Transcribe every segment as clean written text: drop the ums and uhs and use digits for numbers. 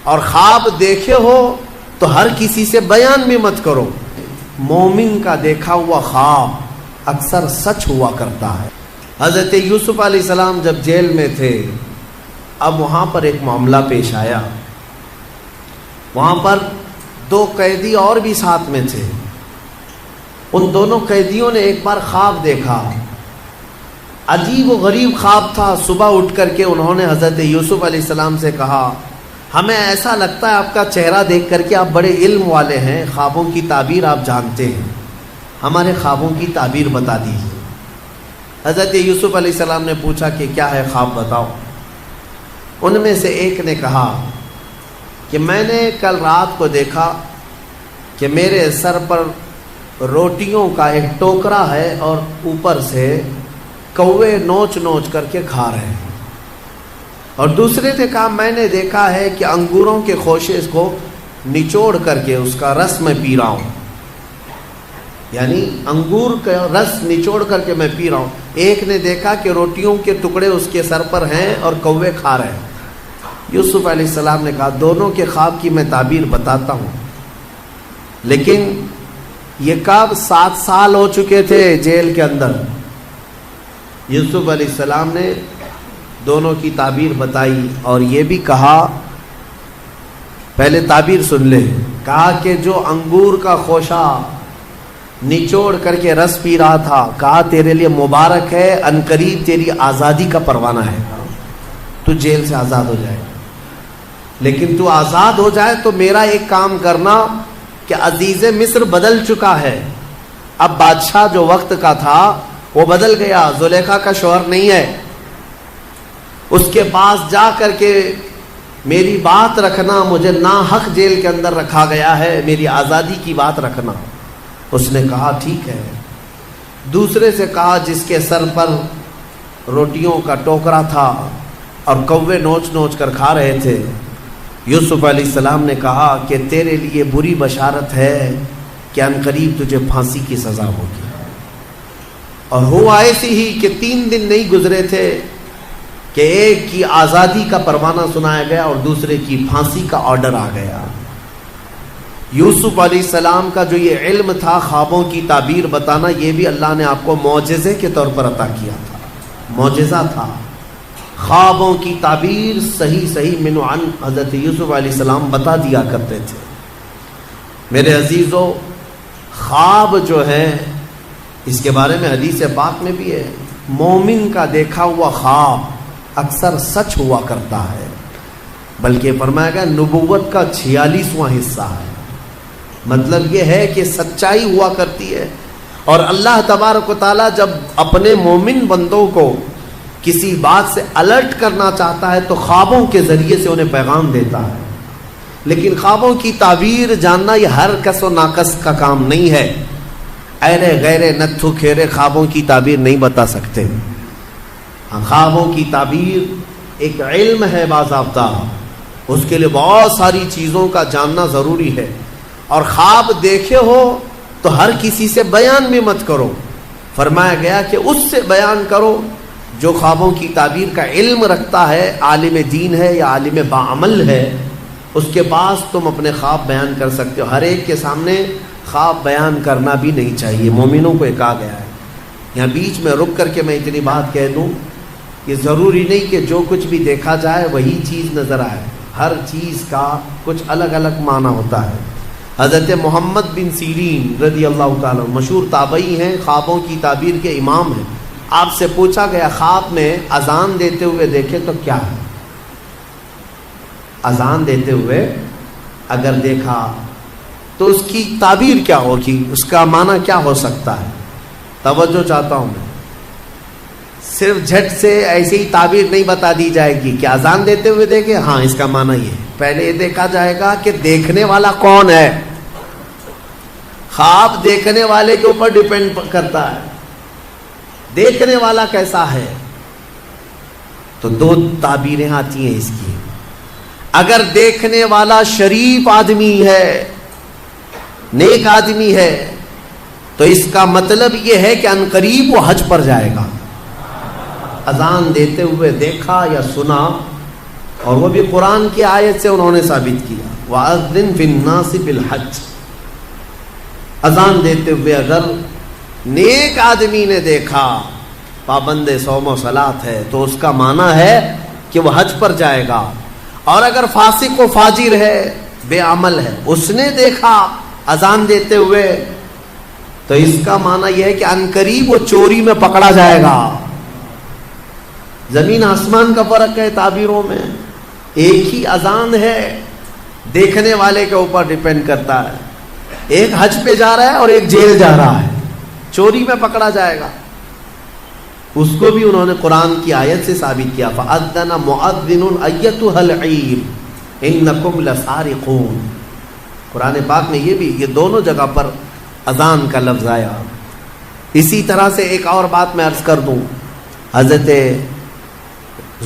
اور خواب دیکھے ہو تو ہر کسی سے بیان بھی مت کرو. مومن کا دیکھا ہوا خواب اکثر سچ ہوا کرتا ہے. حضرت یوسف علیہ السلام جب جیل میں تھے، اب وہاں پر ایک معاملہ پیش آیا. وہاں پر 2 قیدی اور بھی ساتھ میں تھے. ان دونوں قیدیوں نے ایک بار خواب دیکھا. عجیب و غریب خواب تھا. صبح اٹھ کر کے انہوں نے حضرت یوسف علیہ السلام سے کہا، ہمیں ایسا لگتا ہے آپ کا چہرہ دیکھ کر کے آپ بڑے علم والے ہیں، خوابوں کی تعبیر آپ جانتے ہیں، ہمارے خوابوں کی تعبیر بتا دیجیے. حضرت یوسف علیہ السلام نے پوچھا کہ کیا ہے خواب بتاؤ. ان میں سے ایک نے کہا کہ میں نے کل رات کو دیکھا کہ میرے سر پر روٹیوں کا ایک ٹوکرا ہے اور اوپر سے کوے نوچ نوچ کر کے کھا رہے ہیں. اور دوسرے نے کہا میں نے دیکھا ہے کہ انگوروں کے خوشے کو نچوڑ کر کے اس کا رس میں پی رہا ہوں، یعنی انگور کا رس نچوڑ کر کے میں پی رہا ہوں. ایک نے دیکھا کہ روٹیوں کے ٹکڑے اس کے سر پر ہیں اور کوے کھا رہے ہیں. یوسف علیہ السلام نے کہا دونوں کے خواب کی میں تعبیر بتاتا ہوں، لیکن یہ کب 7 سال ہو چکے تھے جیل کے اندر. یوسف علیہ السلام نے دونوں کی تعبیر بتائی اور یہ بھی کہا، پہلے تعبیر سن لے. کہا کہ جو انگور کا خوشہ نچوڑ کر کے رس پی رہا تھا، کہا تیرے لیے مبارک ہے، عنقریب تیری آزادی کا پروانہ ہے، تو جیل سے آزاد ہو جائے. لیکن تو آزاد ہو جائے تو میرا ایک کام کرنا کہ عزیز مصر بدل چکا ہے، اب بادشاہ جو وقت کا تھا وہ بدل گیا، زلیخا کا شوہر نہیں ہے. اس کے پاس جا کر کے میری بات رکھنا، مجھے ناحق جیل کے اندر رکھا گیا ہے، میری آزادی کی بات رکھنا. اس نے کہا ٹھیک ہے. دوسرے سے کہا جس کے سر پر روٹیوں کا ٹوکرا تھا اور کوے نوچ نوچ کر کھا رہے تھے، یوسف علیہ السلام نے کہا کہ تیرے لیے بری بشارت ہے کہ عنقریب تجھے پھانسی کی سزا ہوگی. اور ہوا ایسی ہی کہ 3 دن نہیں گزرے تھے کہ ایک کی آزادی کا پروانہ سنایا گیا اور دوسرے کی پھانسی کا آرڈر آ گیا. یوسف علیہ السلام کا جو یہ علم تھا خوابوں کی تعبیر بتانا، یہ بھی اللہ نے آپ کو معجزے کے طور پر عطا کیا تھا، معجزہ تھا. خوابوں کی تعبیر صحیح من عن حضرت یوسف علیہ السلام بتا دیا کرتے تھے. میرے عزیزو، خواب جو ہے اس کے بارے میں حدیث پاک میں بھی ہے، مومن کا دیکھا ہوا خواب اکثر سچ ہوا کرتا ہے. بلکہ فرمایا گیا نبوت کا 46واں حصہ ہے. مطلب یہ ہے کہ سچائی ہوا کرتی ہے. اور اللہ تبارک و تعالیٰ جب اپنے مومن بندوں کو کسی بات سے الرٹ کرنا چاہتا ہے تو خوابوں کے ذریعے سے انہیں پیغام دیتا ہے. لیکن خوابوں کی تعبیر جاننا یہ ہر کس و ناکس کا کام نہیں ہے. ایرے غیرے نتھو کھیرے خوابوں کی تعبیر نہیں بتا سکتے. خوابوں کی تعبیر ایک علم ہے باضابطہ، اس کے لیے بہت ساری چیزوں کا جاننا ضروری ہے. اور خواب دیکھے ہو تو ہر کسی سے بیان بھی مت کرو. فرمایا گیا کہ اس سے بیان کرو جو خوابوں کی تعبیر کا علم رکھتا ہے، عالم دین ہے یا عالم باعمل ہے، اس کے پاس تم اپنے خواب بیان کر سکتے ہو. ہر ایک کے سامنے خواب بیان کرنا بھی نہیں چاہیے. مومنوں کو یہ کہا گیا ہے. یہاں بیچ میں رک کر کے میں اتنی بات کہہ دوں، یہ ضروری نہیں کہ جو کچھ بھی دیکھا جائے وہی چیز نظر آئے. ہر چیز کا کچھ الگ الگ معنی ہوتا ہے. حضرت محمد بن سیرین رضی اللہ تعالیٰ مشہور تابعی ہیں، خوابوں کی تعبیر کے امام ہیں. آپ سے پوچھا گیا خواب میں اذان دیتے ہوئے دیکھے تو کیا ہے؟ اذان دیتے ہوئے اگر دیکھا تو اس کی تعبیر کیا ہوگی، اس کا معنی کیا ہو سکتا ہے؟ توجہ چاہتا ہوں میں. صرف جھٹ سے ایسی ہی تعبیر نہیں بتا دی جائے گی کہ اذان دیتے ہوئے دیکھے، ہاں اس کا معنی یہ. پہلے یہ دیکھا جائے گا کہ دیکھنے والا کون ہے. خواب دیکھنے والے کے اوپر ڈیپینڈ کرتا ہے، دیکھنے والا کیسا ہے. تو 2 تعبیریں آتی ہیں اس کی. اگر دیکھنے والا شریف آدمی ہے، نیک آدمی ہے، تو اس کا مطلب یہ ہے کہ عنقریب وہ حج پر جائے گا. اذان دیتے ہوئے دیکھا یا سنا اور وہ بھی قرآن کی آیت سے انہوں نے ثابت کیا. وَأَذِّن فِي النَّاسِ بِالْحَجِّ، اذان دیتے ہوئے اگر نیک آدمی نے دیکھا پابند صوم و صلاۃ ہے تو اس کا معنی ہے کہ وہ حج پر جائے گا. اور اگر فاسق و فاجر ہے، بے عمل ہے، اس نے دیکھا اذان دیتے ہوئے تو اس کا معنی یہ ہے کہ عنقریب وہ چوری میں پکڑا جائے گا. زمین آسمان کا فرق ہے تعبیروں میں. ایک ہی اذان ہے، دیکھنے والے کے اوپر ڈیپینڈ کرتا ہے. ایک حج پہ جا رہا ہے اور ایک جیل جا رہا ہے، چوری میں پکڑا جائے گا. اس کو بھی انہوں نے قرآن کی آیت سے ثابت کیا. فَأَذَّنَ مُؤَذِّنٌ أَيَّتُهَا الْعِيرُ إِنَّكُمْ لَسَارِقُونَ. قرآن پاک میں یہ دونوں جگہ پر اذان کا لفظ آیا. اسی طرح سے ایک اور بات میں عرض کر دوں. حضرت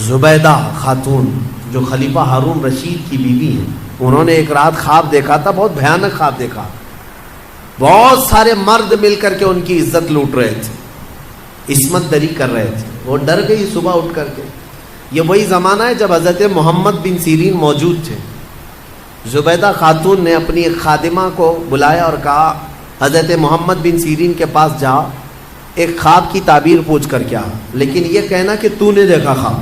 زبیدہ خاتون جو خلیفہ ہارون رشید کی بیوی ہیں، انہوں نے ایک رات خواب دیکھا تھا، بہت بھیانک خواب دیکھا. بہت سارے مرد مل کر کے ان کی عزت لوٹ رہے تھے، عصمت دری کر رہے تھے. وہ ڈر گئی صبح اٹھ کر کے. یہ وہی زمانہ ہے جب حضرت محمد بن سیرین موجود تھے. زبیدہ خاتون نے اپنی ایک خادمہ کو بلایا اور کہا حضرت محمد بن سیرین کے پاس جا، ایک خواب کی تعبیر پوچھ کر کیا، لیکن یہ کہنا کہ تو نے دیکھا خواب.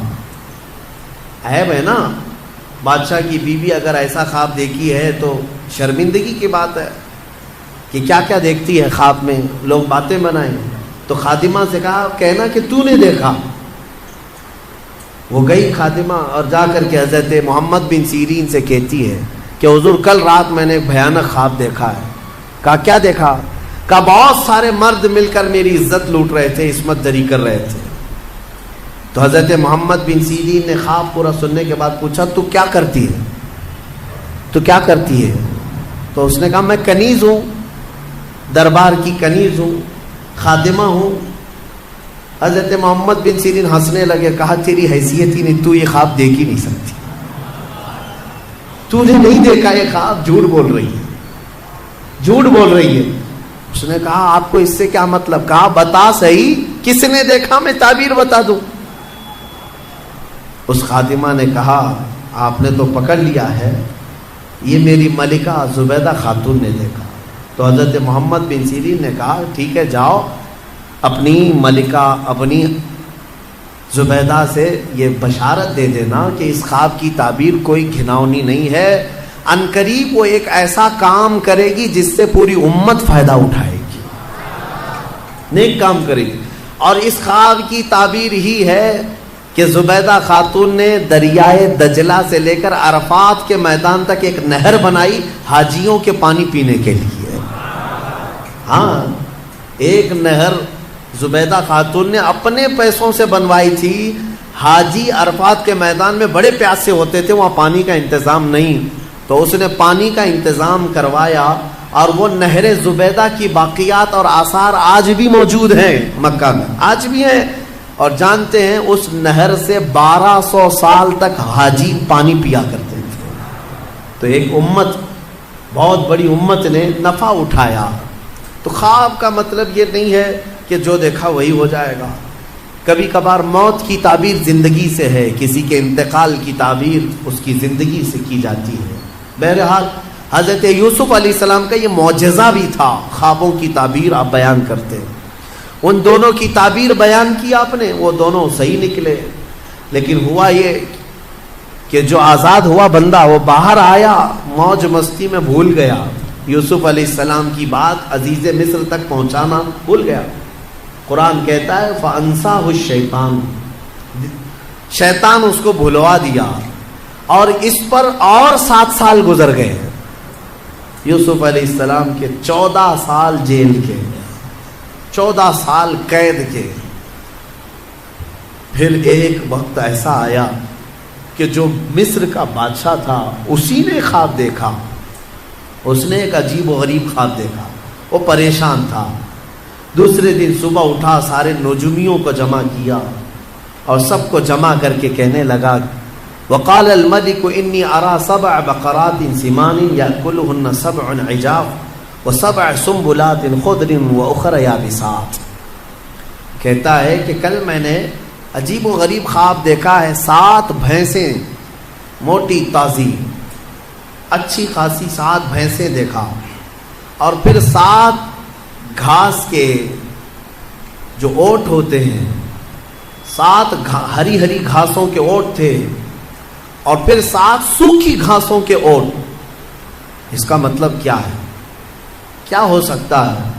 عیب ہے نا، بادشاہ کی بیوی اگر ایسا خواب دیکھی ہے تو شرمندگی کی بات ہے کہ کیا کیا دیکھتی ہے خواب میں، لوگ باتیں بنائیں. تو خادمہ سے کہا کہنا کہ تو نے دیکھا. وہ گئی خادمہ اور جا کر کے حضرت محمد بن سیرین سے کہتی ہے کہ حضور کل رات میں نے ایک بھیانک خواب دیکھا ہے. کہا کیا دیکھا؟ کہا بہت سارے مرد مل کر میری عزت لوٹ رہے تھے، عصمت دری کر رہے تھے. تو حضرت محمد بن سیرین نے خواب پورا سننے کے بعد پوچھا تو کیا کرتی ہے، تو کیا کرتی ہے؟ تو اس نے کہا میں کنیز ہوں، دربار کی کنیز ہوں، خادمہ ہوں. حضرت محمد بن سیرین ہنسنے لگے. کہا تیری حیثیت ہی نہیں، تو یہ خواب دیکھ ہی نہیں سکتی، تو نے نہیں دیکھا یہ خواب، جھوٹ بول رہی ہے، جھوٹ بول رہی ہے. اس نے کہا آپ کو اس سے کیا مطلب؟ کہا بتا صحیح کس نے دیکھا، میں تعبیر بتا دوں. اس خادمہ نے کہا آپ نے تو پکڑ لیا ہے، یہ میری ملکہ زبیدہ خاتون نے دیکھا. تو حضرت محمد بن سیرین نے کہا ٹھیک ہے جاؤ اپنی ملکہ اپنی زبیدہ سے یہ بشارت دے دینا کہ اس خواب کی تعبیر کوئی گھناؤنی نہیں ہے، عنقریب وہ ایک ایسا کام کرے گی جس سے پوری امت فائدہ اٹھائے گی، نیک کام کرے گی. اور اس خواب کی تعبیر ہی ہے کہ زبیدہ خاتون نے دریائے دجلہ سے لے کر عرفات کے میدان تک ایک نہر بنائی حاجیوں کے پانی پینے کے لیے. ہاں ایک نہر زبیدہ خاتون نے اپنے پیسوں سے بنوائی تھی. حاجی عرفات کے میدان میں بڑے پیاسے ہوتے تھے، وہاں پانی کا انتظام نہیں، تو اس نے پانی کا انتظام کروایا. اور وہ نہر زبیدہ کی باقیات اور آثار آج بھی موجود ہیں مکہ میں، آج بھی ہیں. اور جانتے ہیں اس نہر سے 1200 سال تک حاجی پانی پیا کرتے تھے. تو ایک امت، بہت بڑی امت نے نفع اٹھایا. تو خواب کا مطلب یہ نہیں ہے کہ جو دیکھا وہی ہو جائے گا. کبھی کبھار موت کی تعبیر زندگی سے ہے، کسی کے انتقال کی تعبیر اس کی زندگی سے کی جاتی ہے. بہرحال حضرت یوسف علیہ السلام کا یہ معجزہ بھی تھا، خوابوں کی تعبیر آپ بیان کرتے. ان دونوں کی تعبیر بیان کی آپ نے، وہ دونوں صحیح نکلے. لیکن ہوا یہ کہ جو آزاد ہوا بندہ وہ باہر آیا، موج مستی میں بھول گیا، یوسف علیہ السلام کی بات عزیز مصر تک پہنچانا بھول گیا. قرآن کہتا ہے فَأَنْسَاهُ الشَّيْطَانُ، شیطان اس کو بھلوا دیا. اور اس پر اور 7 سال گزر گئے. یوسف علیہ السلام کے 14 سال جیل کے، 14 سال قید کے. پھر ایک وقت ایسا آیا کہ جو مصر کا بادشاہ تھا اسی نے خواب دیکھا. اس نے ایک عجیب و غریب خواب دیکھا، وہ پریشان تھا. دوسرے دن صبح اٹھا، سارے نجومیوں کو جمع کیا اور سب کو جمع کر کے کہنے لگا وقال الملك انی ارى 7 بقرات سمان یاکلهن 7 عجاف و7 سنبلات خضر واخر یابسات. کہتا ہے کہ کل میں نے عجیب و غریب خواب دیکھا ہے، 7 بھینسیں موٹی تازی اچھی خاصی 7 بھینسیں دیکھا، اور پھر 7 گھاس کے جو اوٹ ہوتے ہیں، 7 ہری ہری گھاسوں کے اوٹ تھے، اور پھر 7 سوکھی گھاسوں کے اوٹ۔ اس کا مطلب کیا ہے؟ کیا ہو سکتا ہے؟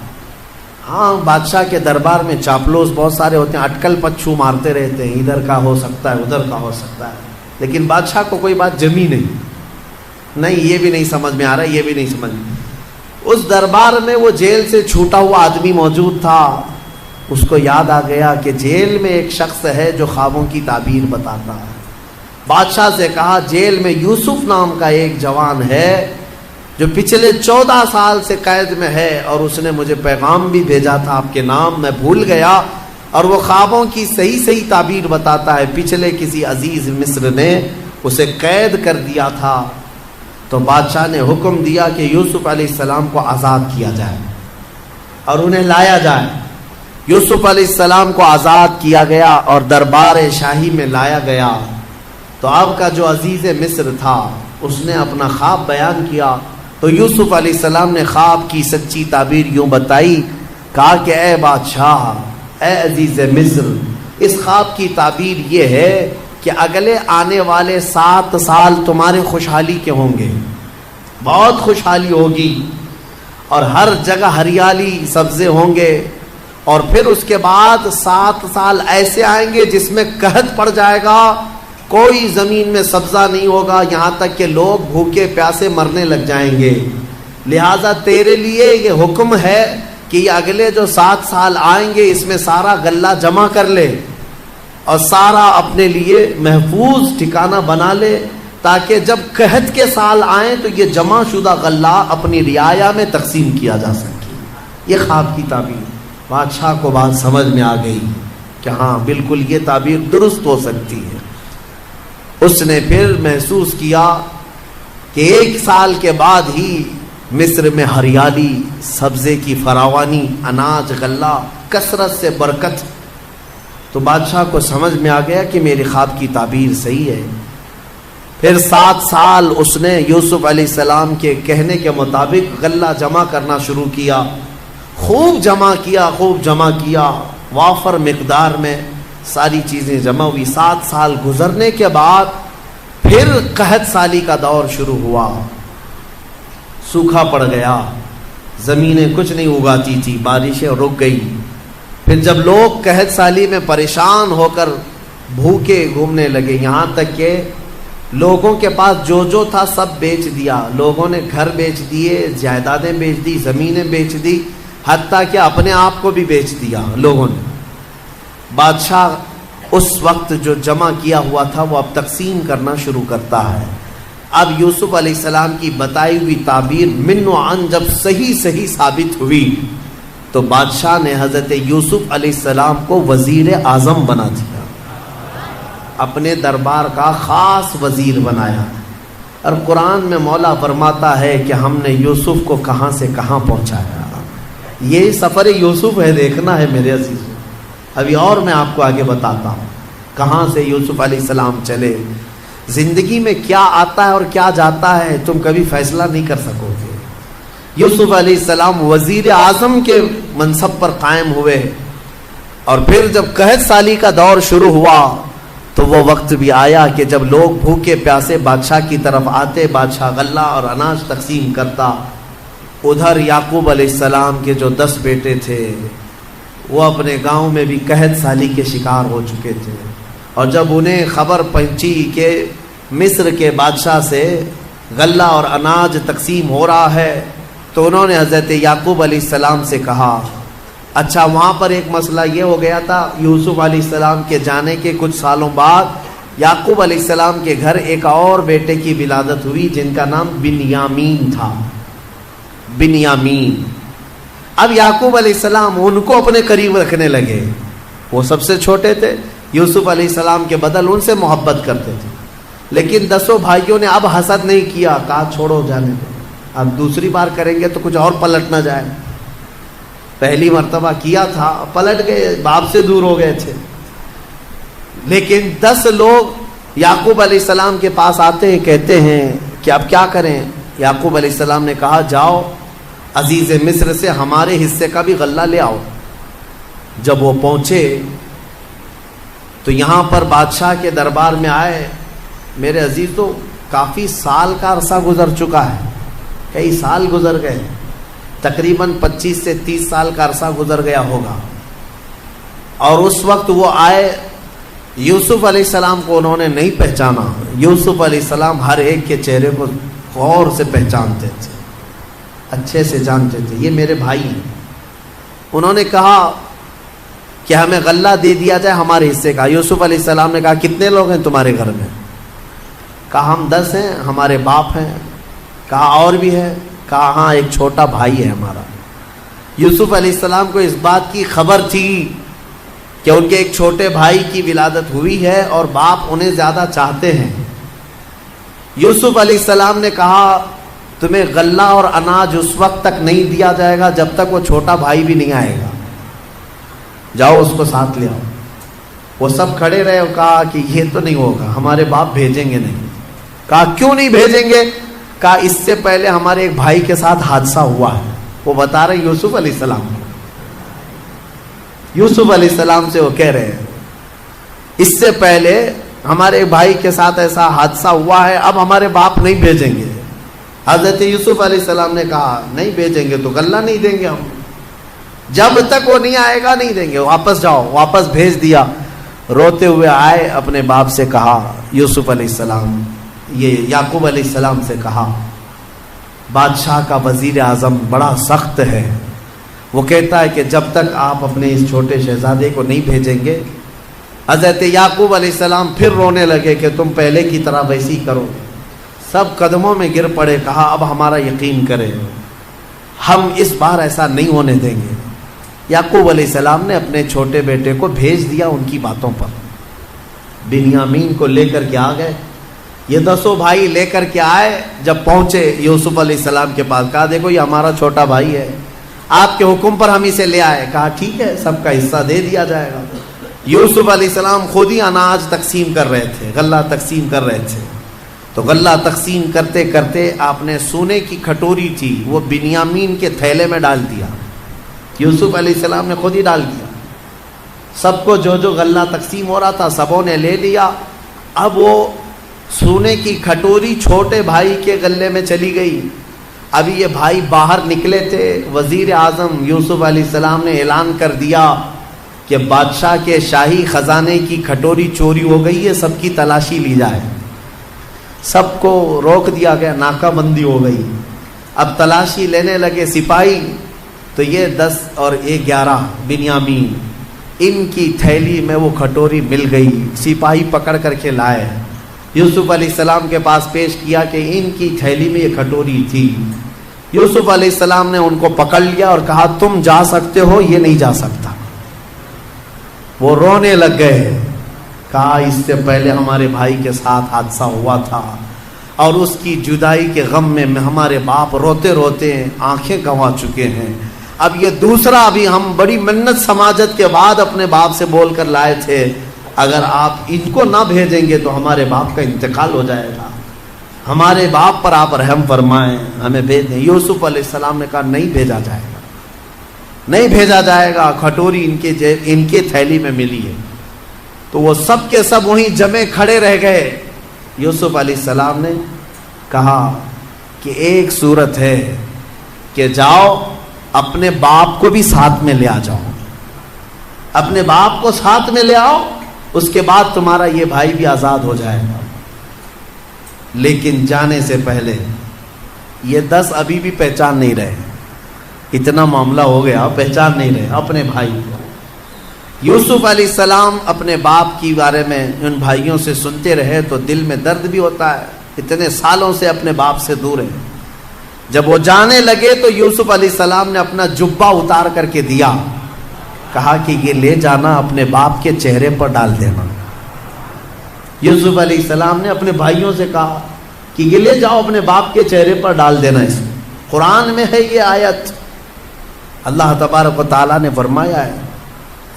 ہاں، بادشاہ کے دربار میں چاپلوس بہت سارے ہوتے ہیں، اٹکل پچھو مارتے رہتے ہیں، ادھر کا ہو سکتا ہے ادھر کا ہو سکتا ہے، لیکن بادشاہ کو کوئی بات جمی نہیں، یہ بھی نہیں سمجھ میں آ رہا، یہ بھی نہیں سمجھ میں۔ اس دربار میں وہ جیل سے چھوٹا ہوا آدمی موجود تھا، اس کو یاد آ گیا کہ جیل میں ایک شخص ہے جو خوابوں کی تعبیر بتاتا ہے۔ بادشاہ سے کہا جیل میں یوسف نام کا ایک جوان ہے جو پچھلے 14 سال سے قید میں ہے، اور اس نے مجھے پیغام بھی بھیجا تھا آپ کے نام، میں بھول گیا، اور وہ خوابوں کی صحیح تعبیر بتاتا ہے۔ پچھلے کسی عزیز مصر نے اسے قید کر دیا تھا، تو بادشاہ نے حکم دیا کہ یوسف علیہ السلام کو آزاد کیا جائے اور انہیں لایا جائے۔ یوسف علیہ السلام کو آزاد کیا گیا اور دربار شاہی میں لایا گیا۔ تو آپ کا جو عزیز مصر تھا اس نے اپنا خواب بیان کیا، تو یوسف علیہ السلام نے خواب کی سچی تعبیر یوں بتائی، کہا کہ اے بادشاہ، اے عزیز مصر، اس خواب کی تعبیر یہ ہے کہ اگلے آنے والے 7 سال تمہارے خوشحالی کے ہوں گے، بہت خوشحالی ہوگی، اور ہر جگہ ہریالی سبزے ہوں گے، اور پھر اس کے بعد 7 سال ایسے آئیں گے جس میں قحط پڑ جائے گا، کوئی زمین میں سبزہ نہیں ہوگا، یہاں تک کہ لوگ بھوکے پیاسے مرنے لگ جائیں گے۔ لہٰذا تیرے لیے یہ حکم ہے کہ یہ اگلے جو 7 سال آئیں گے اس میں سارا غلہ جمع کر لے اور سارا اپنے لیے محفوظ ٹھکانہ بنا لے، تاکہ جب قحط کے سال آئیں تو یہ جمع شدہ غلہ اپنی رعایا میں تقسیم کیا جا سکے۔ یہ خواب کی تعبیر۔ بادشاہ کو بات سمجھ میں آ گئی کہ ہاں بالکل یہ تعبیر درست ہو سکتی ہے۔ اس نے پھر محسوس کیا کہ 1 سال کے بعد ہی مصر میں ہریالی، سبزے کی فراوانی، اناج، غلہ، کثرت سے برکت۔ تو بادشاہ کو سمجھ میں آ گیا کہ میری خواب کی تعبیر صحیح ہے۔ پھر 7 سال اس نے یوسف علیہ السلام کے کہنے کے مطابق غلہ جمع کرنا شروع کیا، خوب جمع کیا، وافر مقدار میں ساری چیزیں جمع ہوئی۔ 7 سال گزرنے کے بعد پھر قحط سالی کا دور شروع ہوا، سوکھا پڑ گیا، زمینیں کچھ نہیں اگاتی تھی، بارشیں رک گئی۔ پھر جب لوگ قحط سالی میں پریشان ہو کر بھوکے گھومنے لگے، یہاں تک کہ لوگوں کے پاس جو تھا سب بیچ دیا، لوگوں نے گھر بیچ دیے، جائیدادیں بیچ دی، زمینیں بیچ دی، حتیٰ کہ اپنے آپ کو بھی بیچ دیا لوگوں نے۔ بادشاہ اس وقت جو جمع کیا ہوا تھا وہ اب تقسیم کرنا شروع کرتا ہے۔ اب یوسف علیہ السلام کی بتائی ہوئی تعبیر من و عن جب صحیح ثابت ہوئی تو بادشاہ نے حضرت یوسف علیہ السلام کو وزیر اعظم بنا دیا، اپنے دربار کا خاص وزیر بنایا۔ اور قرآن میں مولا فرماتا ہے کہ ہم نے یوسف کو کہاں سے کہاں پہنچایا۔ یہ سفر یوسف ہے، دیکھنا ہے میرے عزیزوں۔ ابھی اور میں آپ کو آگے بتاتا ہوں کہاں سے یوسف علیہ السلام چلے۔ زندگی میں کیا آتا ہے اور کیا جاتا ہے تم کبھی فیصلہ نہیں کر سکو گے۔ یوسف علیہ السلام وزیر اعظم کے منصب پر قائم ہوئے، اور پھر جب قحط سالی کا دور شروع ہوا تو وہ وقت بھی آیا کہ جب لوگ بھوکے پیاسے بادشاہ کی طرف آتے، بادشاہ غلہ اور اناج تقسیم کرتا۔ ادھر یعقوب علیہ السلام کے جو 10 بیٹے تھے وہ اپنے گاؤں میں بھی قحط سالی کے شکار ہو چکے تھے، اور جب انہیں خبر پہنچی کہ مصر کے بادشاہ سے غلہ اور اناج تقسیم ہو رہا ہے تو انہوں نے حضرت یعقوب علیہ السلام سے کہا، اچھا وہاں پر ایک مسئلہ یہ ہو گیا تھا، یوسف علیہ السلام کے جانے کے کچھ سالوں بعد یعقوب علیہ السلام کے گھر ایک اور بیٹے کی ولادت ہوئی جن کا نام بنیامین تھا، بنیامین۔ اب یعقوب علیہ السلام ان کو اپنے قریب رکھنے لگے، وہ سب سے چھوٹے تھے، یوسف علیہ السلام کے بدل ان سے محبت کرتے تھے، لیکن 10 بھائیوں نے اب حسد نہیں کیا، کہا چھوڑو جانے دو، اب دوسری بار کریں گے تو کچھ اور پلٹ نہ جائے۔ پہلی مرتبہ کیا تھا، پلٹ گئے، باپ سے دور ہو گئے تھے، لیکن 10 لوگ یعقوب علیہ السلام کے پاس آتے ہیں, کہتے ہیں کہ اب کیا کریں. یعقوب علیہ السلام نے کہا جاؤ عزیز مصر سے ہمارے حصے کا بھی غلہ لے آؤ. جب وہ پہنچے تو یہاں پر بادشاہ کے دربار میں آئے. میرے عزیز تو کافی سال کا عرصہ گزر چکا ہے, کئی سال گزر گئے, تقریباً 25 سے 30 سال کا عرصہ گزر گیا ہوگا. اور اس وقت وہ آئے, یوسف علیہ السلام کو انہوں نے نہیں پہچانا. یوسف علیہ السلام ہر ایک کے چہرے کو غور سے پہچانتے تھے, اچھے سے جانتے تھے, یہ میرے بھائی ہیں. انہوں نے کہا کہ ہمیں غلہ دے دیا جائے ہمارے حصے کا. یوسف علیہ السلام نے کہا کتنے لوگ ہیں تمہارے گھر میں؟ کہا ہم 10 ہیں, ہمارے باپ ہیں. کہا اور بھی ہے؟ کہا ہاں ایک چھوٹا بھائی ہے ہمارا. یوسف علیہ السلام کو اس بات کی خبر تھی کہ ان کے ایک چھوٹے بھائی کی ولادت ہوئی ہے اور باپ انہیں زیادہ چاہتے ہیں. یوسف علیہ السلام نے کہا تمہیں غلہ اور اناج اس وقت تک نہیں دیا جائے گا جب تک وہ چھوٹا بھائی بھی نہیں آئے گا. جاؤ اس کو ساتھ لے آؤ. وہ سب کھڑے رہے اور کہا کہ یہ تو نہیں ہوگا, ہمارے باپ بھیجیں گے نہیں. کہا کیوں نہیں بھیجیں گے؟ کہا اس سے پہلے ہمارے ایک بھائی کے ساتھ حادثہ ہوا ہے. وہ بتا رہے یوسف علیہ السلام, یوسف علیہ السلام سے وہ کہہ رہے ہیں اس سے پہلے ہمارے بھائی کے ساتھ ایسا حادثہ ہوا ہے, اب ہمارے باپ نہیں بھیجیں گے. حضرت یوسف علیہ السلام نے کہا نہیں بھیجیں گے تو غلہ نہیں دیں گے ہم, جب تک وہ نہیں آئے گا نہیں دیں گے. واپس جاؤ. واپس بھیج دیا. روتے ہوئے آئے, اپنے باپ سے کہا, یوسف علیہ السلام یہ یعقوب علیہ السلام سے کہا بادشاہ کا وزیر اعظم بڑا سخت ہے, وہ کہتا ہے کہ جب تک آپ اپنے اس چھوٹے شہزادے کو نہیں بھیجیں گے. حضرت یعقوب علیہ السلام پھر رونے لگے کہ تم پہلے کی طرح ویسی کرو. سب قدموں میں گر پڑے. کہا اب ہمارا یقین کرے, ہم اس بار ایسا نہیں ہونے دیں گے. یعقوب علیہ السلام نے اپنے چھوٹے بیٹے کو بھیج دیا ان کی باتوں پر. بنیامین کو لے کر کے آ گئے. یہ 10 بھائی لے کر کے آئے. جب پہنچے یوسف علیہ السلام کے پاس, کہا دیکھو یہ ہمارا چھوٹا بھائی ہے, آپ کے حکم پر ہم اسے لے آئے. کہا ٹھیک ہے, سب کا حصہ دے دیا جائے گا. یوسف علیہ السلام خود ہی اناج تقسیم کر رہے تھے, غلہ تقسیم کر رہے تھے. تو غلہ تقسیم کرتے کرتے آپ نے سونے کی کھٹوری تھی وہ بنیامین کے تھیلے میں ڈال دیا. یوسف علیہ السلام نے خود ہی ڈال دیا. سب کو جو جو غلہ تقسیم ہو رہا تھا سبوں نے لے لیا. اب وہ سونے کی کھٹوری چھوٹے بھائی کے غلے میں چلی گئی. ابھی یہ بھائی باہر نکلے تھے, وزیر اعظم یوسف علیہ السلام نے اعلان کر دیا کہ بادشاہ کے شاہی خزانے کی کھٹوری چوری ہو گئی ہے, سب کی تلاشی لی جائے. سب کو روک دیا گیا, ناکہ بندی ہو گئی. اب تلاشی لینے لگے سپاہی. تو یہ 10 اور یہ 11 بنیامین, ان کی تھیلی میں وہ کھٹوری مل گئی. سپاہی پکڑ کر کے لائے, یوسف علیہ السلام کے پاس پیش کیا کہ ان کی تھیلی میں یہ کھٹوری تھی. یوسف علیہ السلام نے ان کو پکڑ لیا اور کہا تم جا سکتے ہو, یہ نہیں جا سکتا. وہ رونے لگ گئے. کہا اس سے پہلے ہمارے بھائی کے ساتھ حادثہ ہوا تھا اور اس کی جدائی کے غم میں ہمارے باپ روتے روتے آنکھیں گنوا چکے ہیں. اب یہ دوسرا, ابھی ہم بڑی منت سماجت کے بعد اپنے باپ سے بول کر لائے تھے, اگر آپ ان کو نہ بھیجیں گے تو ہمارے باپ کا انتقال ہو جائے گا, ہمارے باپ پر آپ رحم فرمائیں, ہمیں بھیج دیں. یوسف علیہ السلام نے کہا نہیں بھیجا جائے گا, نہیں بھیجا جائے گا. کھٹوری ان کے تھیلی میں ملی ہے. تو وہ سب کے سب وہیں جمے کھڑے رہ گئے. یوسف علیہ السلام نے کہا کہ ایک صورت ہے کہ جاؤ اپنے باپ کو بھی ساتھ میں لے آ جاؤ, اپنے باپ کو ساتھ میں لے آؤ, اس کے بعد تمہارا یہ بھائی بھی آزاد ہو جائے گا. لیکن جانے سے پہلے یہ 10 ابھی بھی پہچان نہیں رہے. اتنا معاملہ ہو گیا, پہچان نہیں رہے اپنے بھائی کو. یوسف علیہ السلام اپنے باپ کی بارے میں ان بھائیوں سے سنتے رہے تو دل میں درد بھی ہوتا ہے, اتنے سالوں سے اپنے باپ سے دور ہیں. جب وہ جانے لگے تو یوسف علیہ السلام نے اپنا جبہ اتار کر کے دیا. کہا کہ یہ لے جانا اپنے باپ کے چہرے پر ڈال دینا. یوسف علیہ السلام نے اپنے بھائیوں سے کہا کہ یہ لے جاؤ اپنے باپ کے چہرے پر ڈال دینا. اس قرآن میں ہے یہ آیت, اللہ تبارک و تعالیٰ نے فرمایا ہے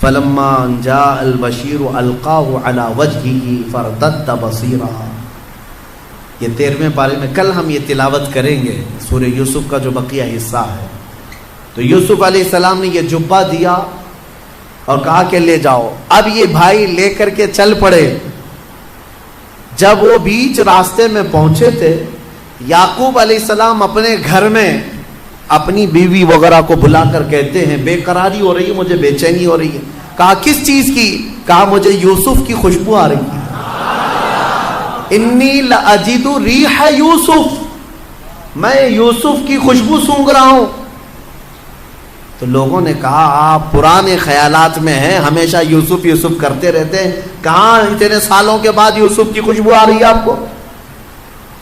فلما جاء البشیر القاہ علی وجہہ فارتد بصیرا. یہ 13ویں پارے میں کل ہم یہ تلاوت کریں گے سورہ یوسف کا جو بقیہ حصہ ہے. تو یوسف علیہ السلام نے یہ جبہ دیا اور کہا کہ لے جاؤ. اب یہ بھائی لے کر کے چل پڑے. جب وہ بیچ راستے میں پہنچے تھے، یعقوب علیہ السلام اپنے گھر میں اپنی بیوی وغیرہ کو بلا کر کہتے ہیں بے قراری ہو رہی ہے، مجھے بے چینی ہو رہی ہے. کہا کس چیز کی؟ کہا مجھے یوسف کی خوشبو آ رہی ہے. انی لاجد ریح یوسف، میں یوسف کی خوشبو سونگھ رہا ہوں. تو لوگوں نے کہا آپ پرانے خیالات میں ہیں، ہمیشہ یوسف یوسف کرتے رہتے ہیں، کہاں اتنے سالوں کے بعد یوسف کی خوشبو آ رہی ہے آپ کو؟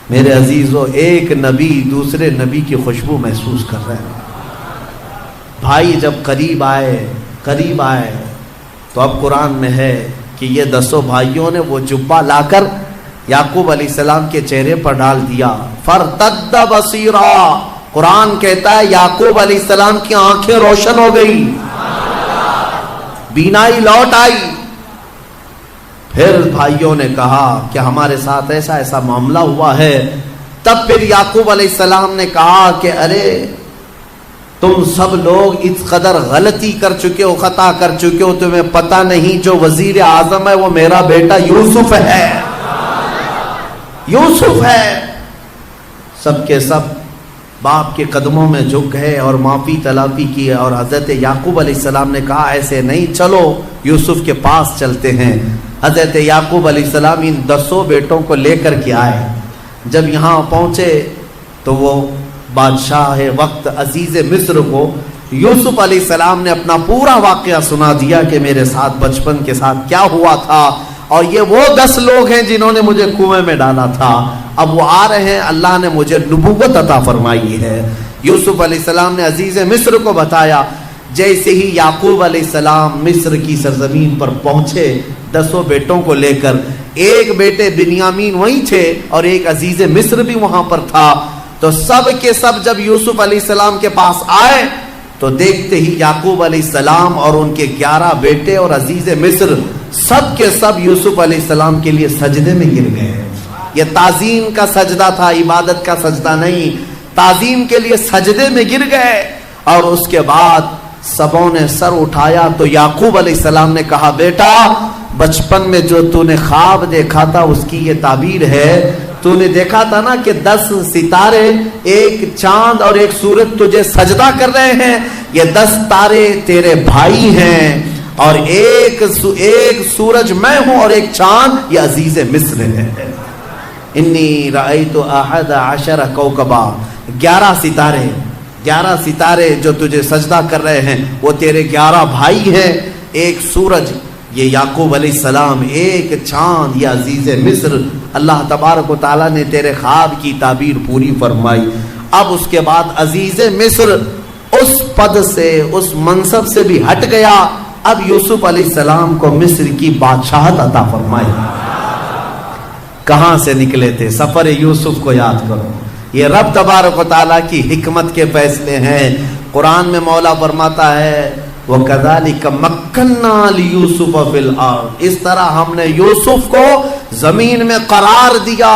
میرے عزیزو، ایک نبی دوسرے نبی کی خوشبو محسوس کر رہے ہیں. بھائی جب قریب آئے تو اب قرآن میں ہے کہ یہ 10 بھائیوں نے وہ جبہ لا کر یعقوب علیہ السلام کے چہرے پر ڈال دیا. فارتد بصیرا، قرآن کہتا ہے یعقوب علیہ السلام کی آنکھیں روشن ہو گئی، بینائی لوٹ آئی. پھر بھائیوں نے کہا کہ ہمارے ساتھ ایسا ایسا معاملہ ہوا ہے. تب پھر یعقوب علیہ السلام نے کہا کہ ارے تم سب لوگ اس قدر غلطی کر چکے ہو، خطا کر چکے ہو، تمہیں پتہ نہیں جو وزیر اعظم ہے وہ میرا بیٹا یوسف ہے. یوسف ہے. سب کے سب باپ کے قدموں میں جھک گئے اور معافی تلافی کی. اور حضرت یعقوب علیہ السلام نے کہا ایسے نہیں، چلو یوسف کے پاس چلتے ہیں. حضرت یعقوب علیہ السلام ان 10 بیٹوں کو لے کر کے آئے. جب یہاں پہنچے تو وہ بادشاہ وقت عزیز مصر کو یوسف علیہ السلام نے اپنا پورا واقعہ سنا دیا کہ میرے ساتھ بچپن کے ساتھ کیا ہوا تھا، اور یہ وہ 10 لوگ ہیں جنہوں نے مجھے کنویں میں ڈالا تھا. اب وہ آ رہے ہیں، اللہ نے مجھے نبوت عطا فرمائی ہے. یوسف علیہ السلام نے عزیز مصر کو بتایا. جیسے ہی یعقوب علیہ السلام مصر کی سرزمین پر پہنچے 10 بیٹوں کو لے کر، ایک بیٹے بنیامین وہیں تھے اور ایک عزیز مصر بھی وہاں پر تھا. تو سب کے سب جب یوسف علیہ السلام کے پاس آئے تو دیکھتے ہی یعقوب علیہ السلام اور ان کے 11 بیٹے اور عزیز مصر سب کے سب یوسف علیہ السلام کے لیے سجدے میں گر گئے. یہ تعظیم کا سجدہ تھا، عبادت کا سجدہ نہیں. تعظیم کے لیے سجدے میں گر گئے. اور اس کے بعد سبوں نے سر اٹھایا تو یعقوب علیہ السلام نے کہا بیٹا بچپن میں جو تو نے خواب دیکھا تھا اس کی یہ تعبیر ہے. تو نے دیکھا تھا نا کہ 10 ستارے، ایک چاند اور ایک سورج تجھے سجدہ کر رہے ہیں. یہ 10 تارے تیرے بھائی ہیں اور ایک سورج میں ہوں اور ایک چاند یہ عزیز مصر ہے. انی رأیت 11 کوکبا، 11 ستارے جو تجھے سجدہ کر رہے ہیں وہ تیرے 11 بھائی ہیں. ایک سورج یہ یعقوب علیہ السلام، ایک چاند یہ عزیز مصر. اللہ تبارک و تعالیٰ نے تیرے خواب کی تعبیر پوری فرمائی. اب اس کے بعد عزیز مصر اس پد سے، اس منصب سے بھی ہٹ گیا. اب یوسف علیہ السلام کو مصر کی بادشاہت عطا فرمائی. کہاں سے نکلے تھے؟ سفر یوسف کو یاد کرو. یہ رب تبارک و تعالیٰ کی حکمت کے فیصلے ہیں. قرآن میں مولا فرماتا ہے وَكَذَلِكَ مَكَّنَّا لِيُوسُفَ فِي الْأَرْضِ، اس طرح ہم نے یوسف کو زمین میں قرار دیا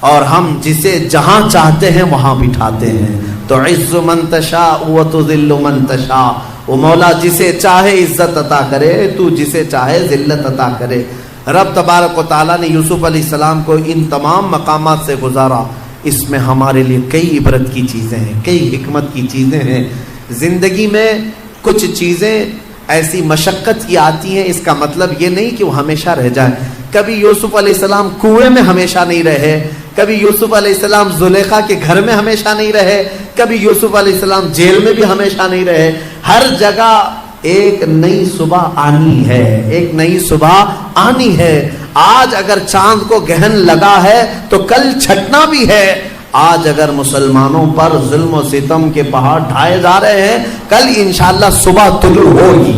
اور ہم جسے جہاں چاہتے ہیں وہاں بٹھاتے ہیں. تُعِزُّ مَن تَشَاءُ وَتُذِلُّ مَن تَشَاءُ، وہ مولا جسے چاہے عزت عطا کرے، تو جسے چاہے ذلت عطا کرے. رب تبارک و تعالیٰ نے یوسف علیہ السلام کو ان تمام مقامات سے گزارا. اس میں ہمارے لیے کئی عبرت کی چیزیں ہیں، کئی حکمت کی چیزیں ہیں. زندگی میں کچھ چیزیں ایسی مشقت کی آتی ہیں، اس کا مطلب یہ نہیں کہ وہ ہمیشہ رہ جائیں. کبھی یوسف علیہ السلام کنویں میں ہمیشہ نہیں رہے، کبھی یوسف علیہ السلام زلیخا کے گھر میں ہمیشہ نہیں رہے، کبھی یوسف علیہ السلام جیل میں بھی ہمیشہ نہیں رہے. ہر جگہ ایک نئی صبح آنی ہے، ایک نئی صبح آنی ہے. آج اگر چاند کو گہن لگا ہے تو کل چھٹنا بھی ہے. آج اگر مسلمانوں پر ظلم و ستم کے پہاڑ ڈھائے جا رہے ہیں، کل انشاءاللہ صبح طلوع ہوگی،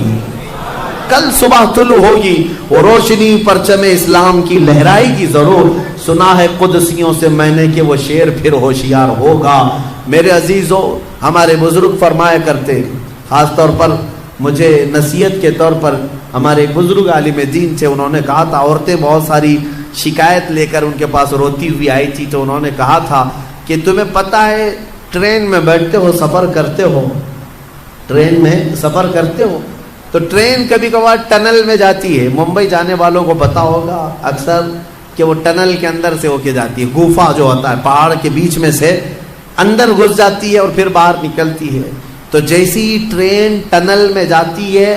کل صبح طلوع ہوگی. وہ روشنی پرچم اسلام کی لہرائے گی ضرور. سنا ہے قدسیوں سے میں نے کہ وہ شیر پھر ہوشیار ہوگا. میرے عزیزو، ہمارے بزرگ فرمایا کرتے، خاص طور پر مجھے نصیحت کے طور پر ہمارے ایک بزرگ عالم دین تھے، انہوں نے کہا تھا، عورتیں بہت ساری شکایت لے کر ان کے پاس روتی ہوئی آئی تھی، تو انہوں نے کہا تھا کہ تمہیں پتہ ہے ٹرین میں بیٹھتے ہو، سفر کرتے ہو، ٹرین میں سفر کرتے ہو تو ٹرین کبھی کبھار ٹنل میں جاتی ہے، ممبئی جانے والوں کو پتہ ہوگا اکثر کہ وہ ٹنل کے اندر سے ہو کے جاتی ہے، گوفا جو ہوتا ہے پہاڑ کے بیچ میں سے اندر گھس جاتی ہے اور پھر باہر نکلتی ہے، تو جیسی ٹرین ٹنل میں جاتی ہے